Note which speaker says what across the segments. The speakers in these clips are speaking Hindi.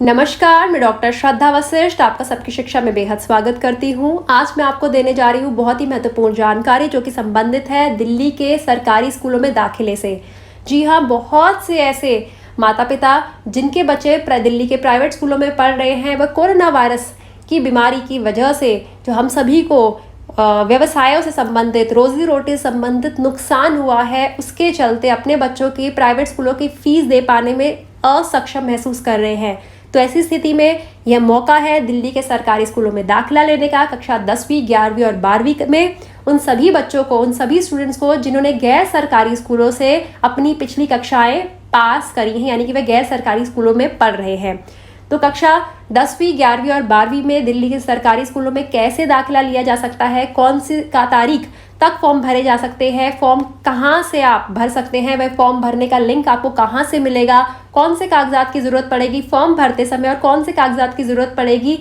Speaker 1: नमस्कार, मैं डॉक्टर श्रद्धा वशिष्ठ आपका सबकी शिक्षा में बेहद स्वागत करती हूं। आज मैं आपको देने जा रही हूं बहुत ही महत्वपूर्ण जानकारी जो कि संबंधित है दिल्ली के सरकारी स्कूलों में दाखिले से। जी हां, बहुत से ऐसे माता पिता जिनके बच्चे दिल्ली के प्राइवेट स्कूलों में पढ़ रहे हैं, वह कोरोना वायरस की बीमारी की वजह से जो हम सभी को व्यवसायों से संबंधित, रोजी रोटी से संबंधित नुकसान हुआ है, उसके चलते अपने बच्चों की प्राइवेट स्कूलों की फीस दे पाने में असक्षम महसूस कर रहे हैं। तो ऐसी स्थिति में यह मौका है दिल्ली के सरकारी स्कूलों में दाखिला लेने का। कक्षा 10वीं, 11वीं और 12वीं में उन सभी बच्चों को, उन सभी स्टूडेंट्स को जिन्होंने गैर सरकारी स्कूलों से अपनी पिछली कक्षाएं पास करी हैं, यानी कि वे गैर सरकारी स्कूलों में पढ़ रहे हैं। तो कक्षा 10वीं, 11वीं और 12वीं में दिल्ली के सरकारी स्कूलों में कैसे दाखिला लिया जा सकता है, कौन सी तारीख तक फॉर्म भरे जा सकते हैं, फॉर्म कहाँ से आप भर सकते हैं, वह फॉर्म भरने का लिंक आपको कहाँ से मिलेगा, कौन से कागजात की ज़रूरत पड़ेगी फॉर्म भरते समय और कौन से कागजात की ज़रूरत पड़ेगी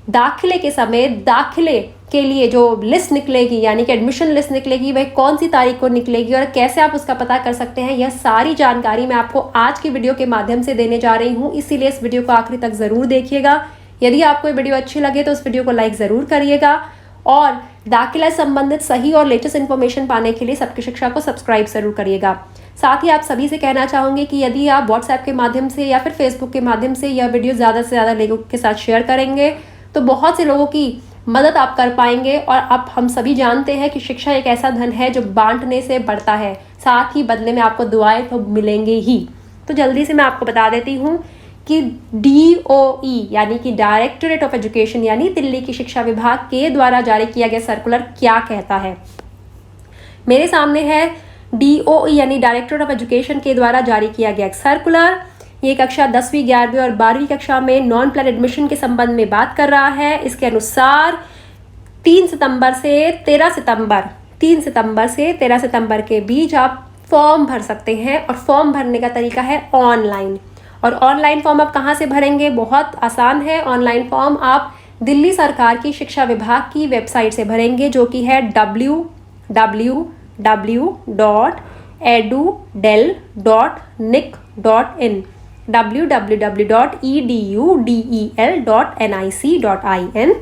Speaker 1: दाखिले के समय, दाखिले के लिए जो लिस्ट निकलेगी यानी कि एडमिशन लिस्ट निकलेगी वह कौन सी तारीख को निकलेगी और कैसे आप उसका पता कर सकते हैं, यह सारी जानकारी मैं आपको आज की वीडियो के माध्यम से देने जा रही हूँ। इसीलिए इस वीडियो को आखिरी तक ज़रूर देखिएगा। यदि आपको ये वीडियो अच्छी लगे तो इस वीडियो को लाइक ज़रूर करिएगा और दाखिला संबंधित सही और लेटेस्ट इन्फॉर्मेशन पाने के लिए सबकी शिक्षा को सब्सक्राइब जरूर करिएगा। साथ ही आप सभी से कहना चाहूँगी कि यदि आप व्हाट्सएप के माध्यम से या फिर फेसबुक के माध्यम से यह वीडियो ज़्यादा से ज़्यादा लोगों के साथ शेयर करेंगे तो बहुत से लोगों की मदद आप कर पाएंगे। और अब हम सभी जानते हैं कि शिक्षा एक ऐसा धन है जो बांटने से बढ़ता है, साथ ही बदले में आपको दुआएं तो मिलेंगे ही। तो जल्दी से मैं आपको बता देती हूँ कि DOE यानी कि डायरेक्टरेट ऑफ एजुकेशन यानी दिल्ली की शिक्षा विभाग के द्वारा जारी किया गया सर्कुलर क्या कहता है। मेरे सामने है DOE यानी डायरेक्टरेट ऑफ एजुकेशन के द्वारा जारी किया गया सर्कुलर। ये कक्षा 10वीं, 11वीं और 12वीं कक्षा में नॉन प्लान एडमिशन के संबंध में बात कर रहा है। इसके अनुसार 3 सितंबर से 13 सितंबर के बीच आप फॉर्म भर सकते हैं और फॉर्म भरने का तरीका है ऑनलाइन। और ऑनलाइन फॉर्म आप कहाँ से भरेंगे? बहुत आसान है। ऑनलाइन फॉर्म आप दिल्ली सरकार की शिक्षा विभाग की वेबसाइट से भरेंगे जो कि है www.edudel.nic.in www.edudel.nic.in।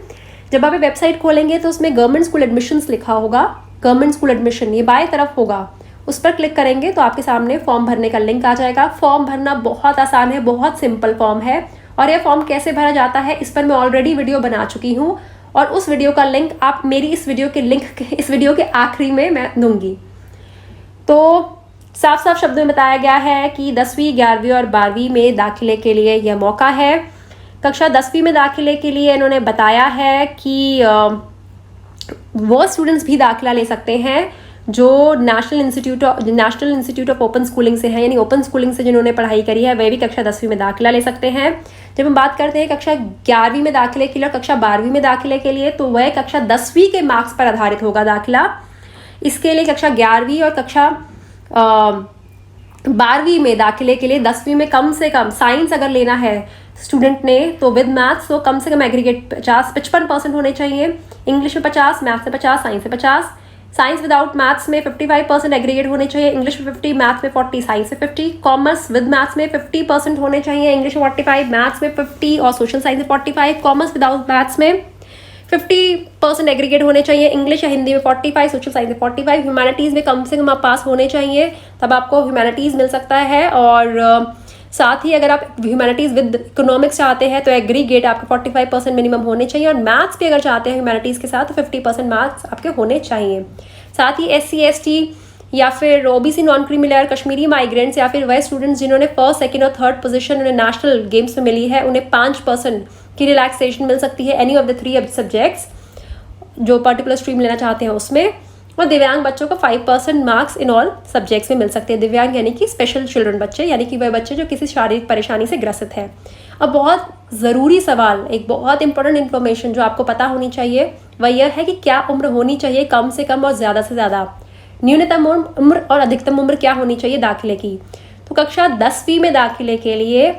Speaker 1: जब आप ये वेबसाइट खोलेंगे तो उसमें गवर्नमेंट स्कूल एडमिशन्स लिखा होगा। गवर्नमेंट स्कूल एडमिशन ये बाएं तरफ होगा, उस पर क्लिक करेंगे तो आपके सामने फॉर्म भरने का लिंक आ जाएगा। फॉर्म भरना बहुत आसान है, बहुत सिंपल फॉर्म है। और यह फॉर्म कैसे भरा जाता है इस पर मैं ऑलरेडी वीडियो बना चुकी हूँ और उस वीडियो का लिंक आप मेरी इस वीडियो के आखिरी में मैं दूंगी। तो साफ साफ शब्दों में बताया गया है कि 10वीं, 11वीं और 12वीं में दाखिले के लिए यह मौका है। कक्षा 10वीं में दाखिले के लिए इन्होंने बताया है कि वो स्टूडेंट्स भी दाखिला ले सकते हैं जो national institute of open schooling से है, यानी ओपन स्कूलिंग से जिन्होंने पढ़ाई करी है वे भी कक्षा 10वीं में दाखिला ले सकते हैं। जब हम बात करते हैं कक्षा 11वीं में दाखिले के लिए और कक्षा 12वीं में दाखिले के लिए तो वह कक्षा 10वीं के मार्क्स पर आधारित होगा दाखिला। इसके लिए कक्षा 11वीं और कक्षा 12वीं में दाखिले के लिए 10वीं में कम से कम साइंस अगर लेना है स्टूडेंट ने तो विद मैथ्स तो कम से कम एग्रीगेट 55% होने चाहिए। इंग्लिश में 50, मैथ्स में 50, साइंस में 50। साइंस विदाउट मैथ्स में 55% एग्रीगेट होने चाहिए। इंग्लिश में 50, मैथ्स में 40, साइंस में 50। कॉमर्स विद मैथ्स में 50% होने चाहिए। इंग्लिश में 45, मैथ्स में 50 और सोशल साइंस में 45। कॉमर्स विदाउट मैथ्स में 50% एग्रीगेट होने चाहिए। इंग्लिश या हिंदी में 45, सोशल साइंस में 45। ह्यूमैनिटीज़ में कम से कम आप पास होने चाहिए, तब आपको ह्यूमैनिटीज़ मिल सकता है। और साथ ही अगर आप ह्यूमैनिटीज़ विद इकोनॉमिक्स चाहते हैं तो एग्रीगेट आपके 45% मिनिमम होने चाहिए। और मैथ्स भी अगर चाहते हैं ह्यूमैनिटीज़ के साथ तो 50% मार्क्स आपके होने चाहिए। साथ ही SC, ST या फिर OBC, non creamy layer, Kashmiri migrants या फिर वह स्टूडेंट्स जिन्होंने फर्स्ट, सेकंड और थर्ड पोजीशन उन्हें नेशनल गेम्स में मिली है उन्हें 5% की रिलैक्सेशन मिल सकती है एनी ऑफ द 3 सब्जेक्ट्स जो पर्टिकुलर स्ट्रीम लेना चाहते हैं उसमें। और दिव्यांग बच्चों को 5% मार्क्स इन ऑल सब्जेक्ट्स में मिल सकते हैं। दिव्यांग यानी कि स्पेशल चिल्ड्रन बच्चे, यानी कि वह बच्चे जो किसी शारीरिक परेशानी से ग्रसित है। अब बहुत ज़रूरी सवाल, एक बहुत इंपॉर्टेंट इन्फॉर्मेशन जो आपको पता होनी चाहिए वह यह है कि क्या उम्र होनी चाहिए कम से कम और ज़्यादा से ज़्यादा, न्यूनतम उम्र और अधिकतम उम्र क्या होनी चाहिए दाखिले की। तो कक्षा 10वीं में दाखिले के लिए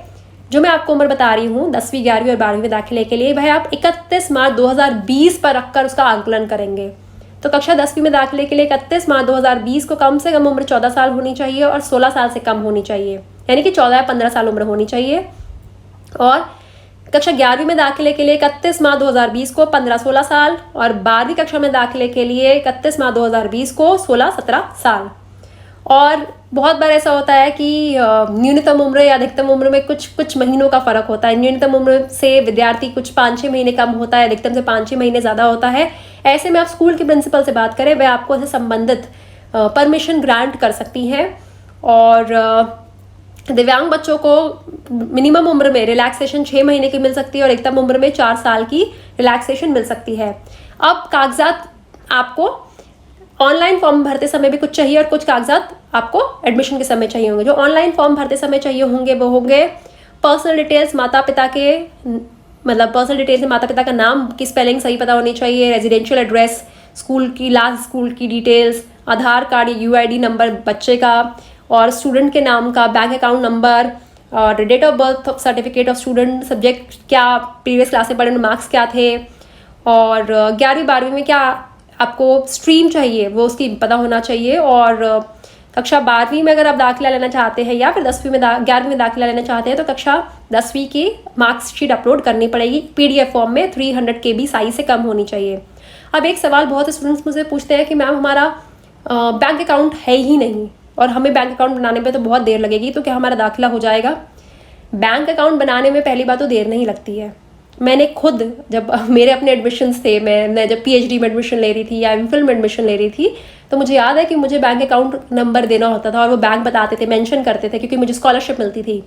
Speaker 1: जो मैं आपको उम्र बता रही हूँ 10वीं, 11वीं और 12वीं में दाखिले के लिए वह आप 31 मार्च 2020 पर रखकर उसका आंकलन करेंगे। तो कक्षा 10वीं में दाखिले के लिए 31 मार्च 2020 को कम से कम उम्र 14 साल होनी चाहिए और 16 साल से कम होनी चाहिए, यानी कि 14 या 15 साल उम्र होनी चाहिए। और कक्षा 11वीं में दाखिले के लिए 31 मार्च 2020 को 15-16 साल और 12वीं कक्षा में दाखिले के लिए 31 मार्च 2020 को 16-17 साल। और बहुत बार ऐसा होता है कि न्यूनतम उम्र या अधिकतम उम्र में कुछ महीनों का फर्क होता है। न्यूनतम उम्र से विद्यार्थी कुछ 5-6 महीने कम होता है, अधिकतम से 5-6 महीने ज़्यादा होता है। ऐसे में आप स्कूल के प्रिंसिपल से बात करें, वह आपको इससे संबंधित परमिशन ग्रांट कर सकती हैं। और दिव्यांग बच्चों को मिनिमम उम्र में रिलैक्सेशन 6 महीने की मिल सकती है और अधिकतम उम्र में 4 साल की रिलैक्सेशन मिल सकती है। अब कागजात आपको ऑनलाइन फॉर्म भरते समय भी कुछ चाहिए और कुछ कागजात आपको एडमिशन के समय चाहिए होंगे। जो ऑनलाइन फॉर्म भरते समय चाहिए होंगे वो होंगे पर्सनल डिटेल्स, माता पिता के मतलब पर्सनल डिटेल्स में माता पिता का नाम की स्पेलिंग सही पता होनी चाहिए, रेजिडेंशियल एड्रेस, स्कूल की लास्ट स्कूल की डिटेल्स, आधार कार्ड या यूआईडी नंबर बच्चे का और स्टूडेंट के नाम का, बैंक अकाउंट नंबर और date of birth, certificate of student, subject क्या प्रीवियस क्लास में पढ़े, मार्क्स क्या थे और 11वीं-12वीं में क्या आपको स्ट्रीम चाहिए वो उसकी पता होना चाहिए। और कक्षा 12वीं में अगर आप दाखिला लेना चाहते हैं या फिर 11वीं में दाखिला लेना चाहते हैं तो कक्षा 10वीं की मार्क्सशीट अपलोड करनी पड़ेगी PDF फॉर्म में। 300 KB साइज से कम होनी चाहिए। अब एक सवाल बहुत से स्टूडेंट्स मुझसे पूछते हैं कि मैम हमारा बैंक अकाउंट है ही नहीं और हमें बैंक अकाउंट बनाने में तो बहुत देर लगेगी, तो क्या हमारा दाखिला हो जाएगा? बैंक अकाउंट बनाने में पहली बात तो देर नहीं लगती है। मैंने खुद जब मेरे अपने एडमिशन्स थे, मैं जब PhD में एडमिशन ले रही थी या MPhil में एडमिशन ले रही थी, तो मुझे याद है कि मुझे बैंक अकाउंट नंबर देना होता था और वो बैंक बताते थे, मेंशन करते थे, क्योंकि मुझे स्कॉलरशिप मिलती थी।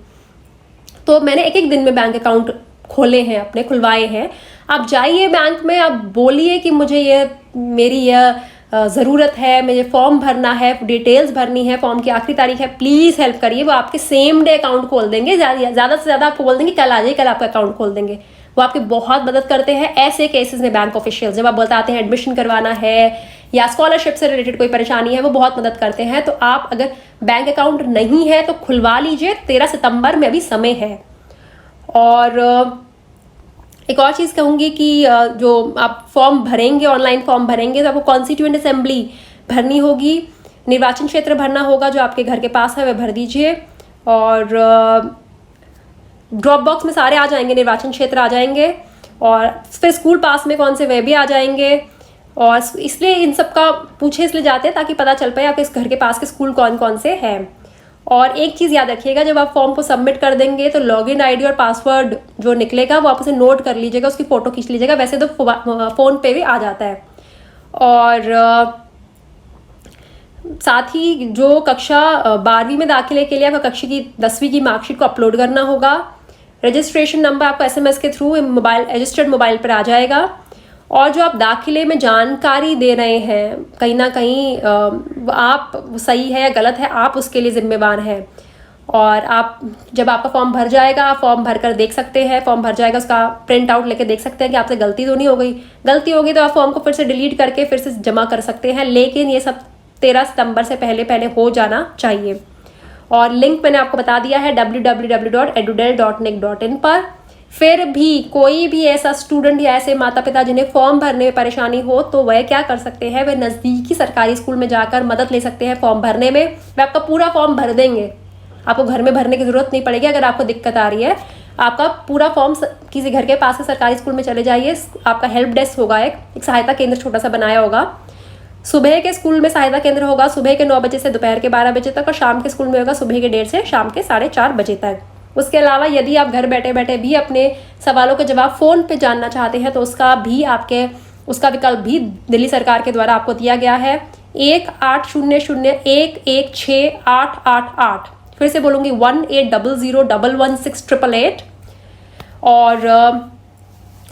Speaker 1: तो मैंने एक दिन में बैंक अकाउंट खोले हैं, अपने खुलवाए हैं। आप जाइए बैंक में, आप बोलिए कि मुझे मेरी यह ज़रूरत है, मुझे फॉर्म भरना है, डिटेल्स भरनी है, फॉर्म की आखिरी तारीख है, प्लीज़ हेल्प करिए। वो आपके सेम डे अकाउंट खोल देंगे। ज़्यादा से ज़्यादा आपको बोल देंगे कल आ जाइए, कल आपका अकाउंट खोल देंगे। वो आपकी बहुत मदद करते हैं ऐसे केसेस में। बैंक ऑफिशियल जब आप बताते हैं एडमिशन करवाना है या स्कॉलरशिप से रिलेटेड कोई परेशानी है, वो बहुत मदद करते हैं। तो आप अगर बैंक अकाउंट नहीं है तो खुलवा लीजिए, 13 सितंबर में अभी समय है। और एक और चीज़ कहूँगी कि जो आप फॉर्म भरेंगे, ऑनलाइन फॉर्म भरेंगे, तो आपको कॉन्स्टिट्यूएंट असेंबली भरनी होगी, निर्वाचन क्षेत्र भरना होगा जो आपके घर के पास है, वह भर दीजिए। और ड्रॉप बॉक्स में सारे आ जाएंगे, निर्वाचन क्षेत्र आ जाएंगे और फिर स्कूल पास में कौन से वह भी आ जाएंगे। और इसलिए इन सब का पूछे इसलिए जाते हैं ताकि पता चल पाए आपके इस घर के पास के स्कूल कौन कौन से हैं। और एक चीज़ याद रखिएगा, जब आप फॉर्म को सबमिट कर देंगे तो लॉगिन आईडी और पासवर्ड जो निकलेगा वो आप उसे नोट कर लीजिएगा, उसकी फ़ोटो खींच लीजिएगा। वैसे तो फ़ोन पे भी आ जाता है। और साथ ही जो कक्षा 12वीं में दाखिले के लिए आपका कक्षा की 10वीं की मार्कशीट को अपलोड करना होगा। रजिस्ट्रेशन नंबर आपको SMS के थ्रू मोबाइल रजिस्टर्ड मोबाइल पर आ जाएगा। और जो आप दाखिले में जानकारी दे रहे हैं, कहीं ना कहीं आप सही है या गलत है, आप उसके लिए ज़िम्मेवार हैं। और आप जब आपका फॉर्म भर जाएगा, आप फॉर्म भर कर देख सकते हैं, फॉर्म भर जाएगा उसका प्रिंट आउट लेके देख सकते हैं कि आपसे गलती तो नहीं हो गई। गलती होगी तो आप फॉर्म को फिर से डिलीट करके फिर से जमा कर सकते हैं, लेकिन ये सब 13 सितंबर से पहले हो जाना चाहिए। और लिंक मैंने आपको बता दिया है www.edudel.nic.in पर। फिर भी कोई भी ऐसा स्टूडेंट या ऐसे माता पिता जिन्हें फॉर्म भरने में परेशानी हो, तो वह क्या कर सकते हैं, वे नज़दीकी सरकारी स्कूल में जाकर मदद ले सकते हैं फॉर्म भरने में। वे आपका पूरा फॉर्म भर देंगे, आपको घर में भरने की ज़रूरत नहीं पड़ेगी। अगर आपको दिक्कत आ रही है, आपका पूरा फॉर्म किसी घर के पास से सरकारी स्कूल में चले जाइए, आपका हेल्प डेस्क होगा, एक सहायता केंद्र छोटा सा बनाया होगा। सुबह के स्कूल में सहायता केंद्र होगा सुबह के 9 बजे से दोपहर के 12 बजे तक, और शाम के स्कूल में होगा सुबह के 1:30 से शाम के 4:30 बजे तक। उसके अलावा यदि आप घर बैठे बैठे भी अपने सवालों के जवाब फ़ोन पे जानना चाहते हैं तो उसका विकल्प भी दिल्ली सरकार के द्वारा आपको दिया गया है। 1800116888। फिर से बोलूँगी 1800116888। और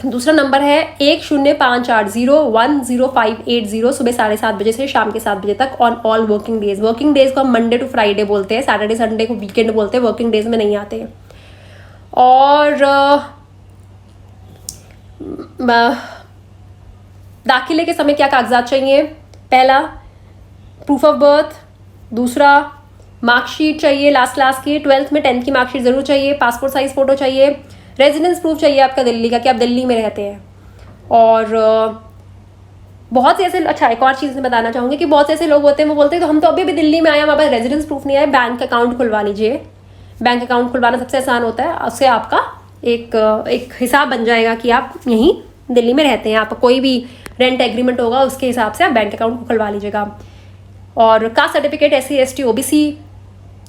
Speaker 1: दूसरा नंबर है 1058010580, सुबह 7:30 बजे से शाम के 7 बजे तक on all working days. Working days को हम मंडे टू फ्राइडे बोलते हैं, सैटरडे संडे को वीकेंड बोलते हैं, वर्किंग डेज में नहीं आते। और दाखिले के समय क्या कागजात चाहिए? पहला, प्रूफ ऑफ बर्थ। दूसरा, मार्कशीट चाहिए लास्ट क्लास की, 12th में 10th की मार्कशीट ज़रूर चाहिए। पासपोर्ट साइज फ़ोटो चाहिए। रेजिडेंस प्रूफ चाहिए आपका दिल्ली का, कि आप दिल्ली में रहते हैं। और बहुत से ऐसे, अच्छा एक और चीज़ मैं बताना चाहूँगी कि बहुत से ऐसे लोग होते हैं, वो बोलते हैं तो हम तो अभी भी दिल्ली में आए, हमारे पास रेजिडेंस प्रूफ नहीं आया। बैंक अकाउंट खुलवा लीजिए। बैंक अकाउंट खुलवाना सबसे आसान होता है। उससे आपका एक हिसाब बन जाएगा कि आप यहीं दिल्ली में रहते हैं। आपका कोई भी रेंट एग्रीमेंट होगा उसके हिसाब से आप बैंक अकाउंट खुलवा लीजिएगा। और caste certificate SC ST OBC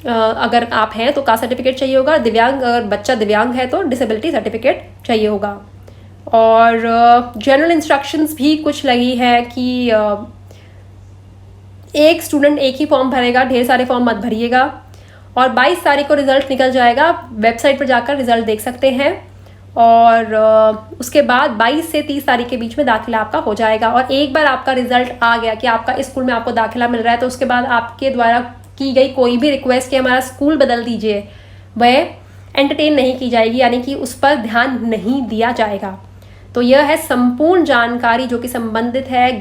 Speaker 1: अगर आप हैं तो कास्ट सर्टिफिकेट चाहिए होगा। दिव्यांग, अगर बच्चा दिव्यांग है तो डिसेबिलिटी सर्टिफिकेट चाहिए होगा। और जनरल इंस्ट्रक्शंस भी कुछ लगी है कि एक स्टूडेंट एक ही फॉर्म भरेगा, ढेर सारे फॉर्म मत भरिएगा। और 22 तारीख को रिजल्ट निकल जाएगा, वेबसाइट पर जाकर रिजल्ट देख सकते हैं। और उसके बाद 22 से 30 तारीख के बीच में दाखिला आपका हो जाएगा। और एक बार आपका रिजल्ट आ गया कि आपका इस स्कूल में आपको दाखिला मिल रहा है, तो उसके बाद आपके द्वारा की गई कोई भी रिक्वेस्ट कि हमारा स्कूल बदल दीजिए, वह एंटरटेन नहीं की जाएगी, यानी कि उस पर ध्यान नहीं दिया जाएगा। तो यह है संपूर्ण जानकारी जो कि संबंधित है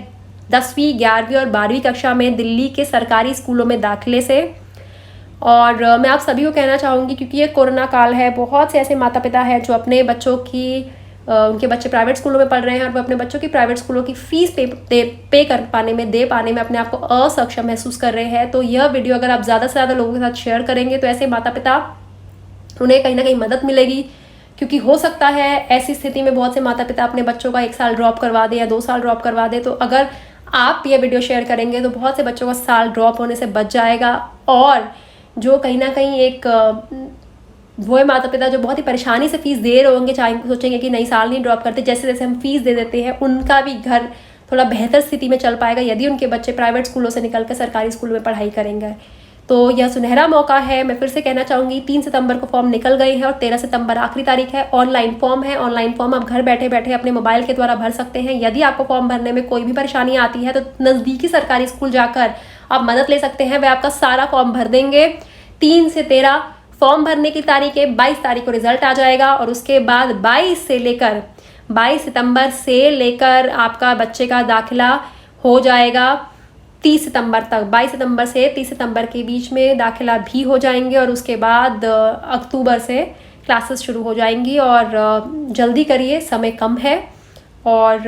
Speaker 1: 10वीं, 11वीं और 12वीं कक्षा में दिल्ली के सरकारी स्कूलों में दाखिले से। और मैं आप सभी को कहना चाहूँगी, क्योंकि ये कोरोना काल है, बहुत से ऐसे माता पिता हैं जो अपने बच्चों की उनके बच्चे प्राइवेट स्कूलों में पढ़ रहे हैं और वो अपने बच्चों की प्राइवेट स्कूलों की फीस पे कर पाने में, दे पाने में अपने आप को असक्षम महसूस कर रहे हैं। तो यह वीडियो अगर आप ज़्यादा से ज़्यादा लोगों के साथ शेयर करेंगे तो ऐसे माता पिता, उन्हें कहीं ना कहीं मदद मिलेगी। क्योंकि हो सकता है ऐसी स्थिति में बहुत से माता पिता अपने बच्चों का 1 साल ड्रॉप करवा दें या 2 साल ड्रॉप करवा दें। तो अगर आप ये वीडियो शेयर करेंगे तो बहुत से बच्चों का साल ड्रॉप होने से बच जाएगा। और जो कहीं ना कहीं एक वो है माता पिता जो बहुत ही परेशानी से फीस दे रहे होंगे, चाहे सोचेंगे कि नहीं साल नहीं ड्रॉप करते, जैसे जैसे हम फीस दे देते हैं उनका भी घर थोड़ा बेहतर स्थिति में चल पाएगा यदि उनके बच्चे प्राइवेट स्कूलों से निकल कर सरकारी स्कूल में पढ़ाई करेंगे। तो यह सुनहरा मौका है। मैं फिर से कहना चाहूँगी, 3 सितंबर को फॉर्म निकल गए हैं और 13 सितंबर आखिरी तारीख है। ऑनलाइन फॉर्म है, ऑनलाइन फॉर्म आप घर बैठे बैठे अपने मोबाइल के द्वारा भर सकते हैं। यदि आपको फॉर्म भरने में कोई भी परेशानी आती है तो नज़दीकी सरकारी स्कूल जाकर आप मदद ले सकते हैं, वे आपका सारा फॉर्म भर देंगे। 3 से 13 फॉर्म भरने की तारीख है, 22 तारीख को रिजल्ट आ जाएगा। और उसके बाद 22 सितंबर से लेकर आपका बच्चे का दाखिला हो जाएगा 30 सितंबर तक। 22 सितंबर से 30 सितंबर के बीच में दाखिला भी हो जाएंगे। और उसके बाद अक्टूबर से क्लासेस शुरू हो जाएंगी। और जल्दी करिए, समय कम है। और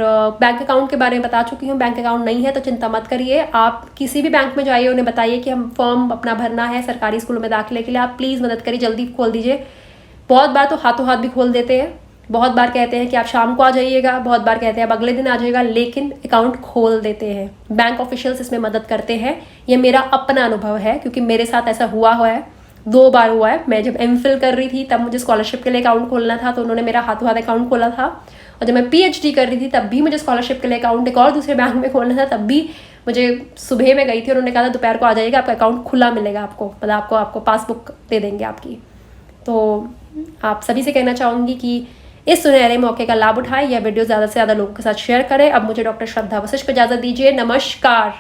Speaker 1: बैंक अकाउंट के बारे में बता चुकी हूँ, बैंक अकाउंट नहीं है तो चिंता मत करिए। आप किसी भी बैंक में जाइए, उन्हें बताइए कि हम फॉर्म अपना भरना है सरकारी स्कूलों में दाखिले के लिए। आप प्लीज़ मदद करिए, जल्दी खोल दीजिए। बहुत बार तो हाथों हाथ भी खोल देते हैं, बहुत बार कहते हैं कि आप शाम को आ जाइएगा, बहुत बार कहते हैं आप अगले दिन आ जाइएगा, लेकिन अकाउंट खोल देते हैं। बैंक ऑफिशियल्स इसमें मदद करते हैं, ये मेरा अपना अनुभव है क्योंकि मेरे साथ ऐसा हुआ है, 2 बार हुआ है। मैं जब MPhil कर रही थी तब मुझे स्कॉलरशिप के लिए अकाउंट खोलना था, तो उन्होंने मेरा हाथों हाथ अकाउंट खोला था। और जब मैं PhD कर रही थी तब भी मुझे स्कॉलरशिप के लिए अकाउंट एक और दूसरे बैंक में खोलना था, तब भी मुझे सुबह में गई थी, उन्होंने कहा था दोपहर को आ जाइएगा, आपका अकाउंट खुला मिलेगा आपको, मतलब आपको पासबुक दे देंगे आपकी। तो आप सभी से कहना चाहूँगी कि इस सुनहरे मौके का लाभ उठाएं, यह वीडियो ज़्यादा से ज़्यादा लोगों के साथ शेयर करें। अब मुझे डॉक्टर श्रद्धा वशिष्ठ को इजाज़त दीजिए। नमस्कार।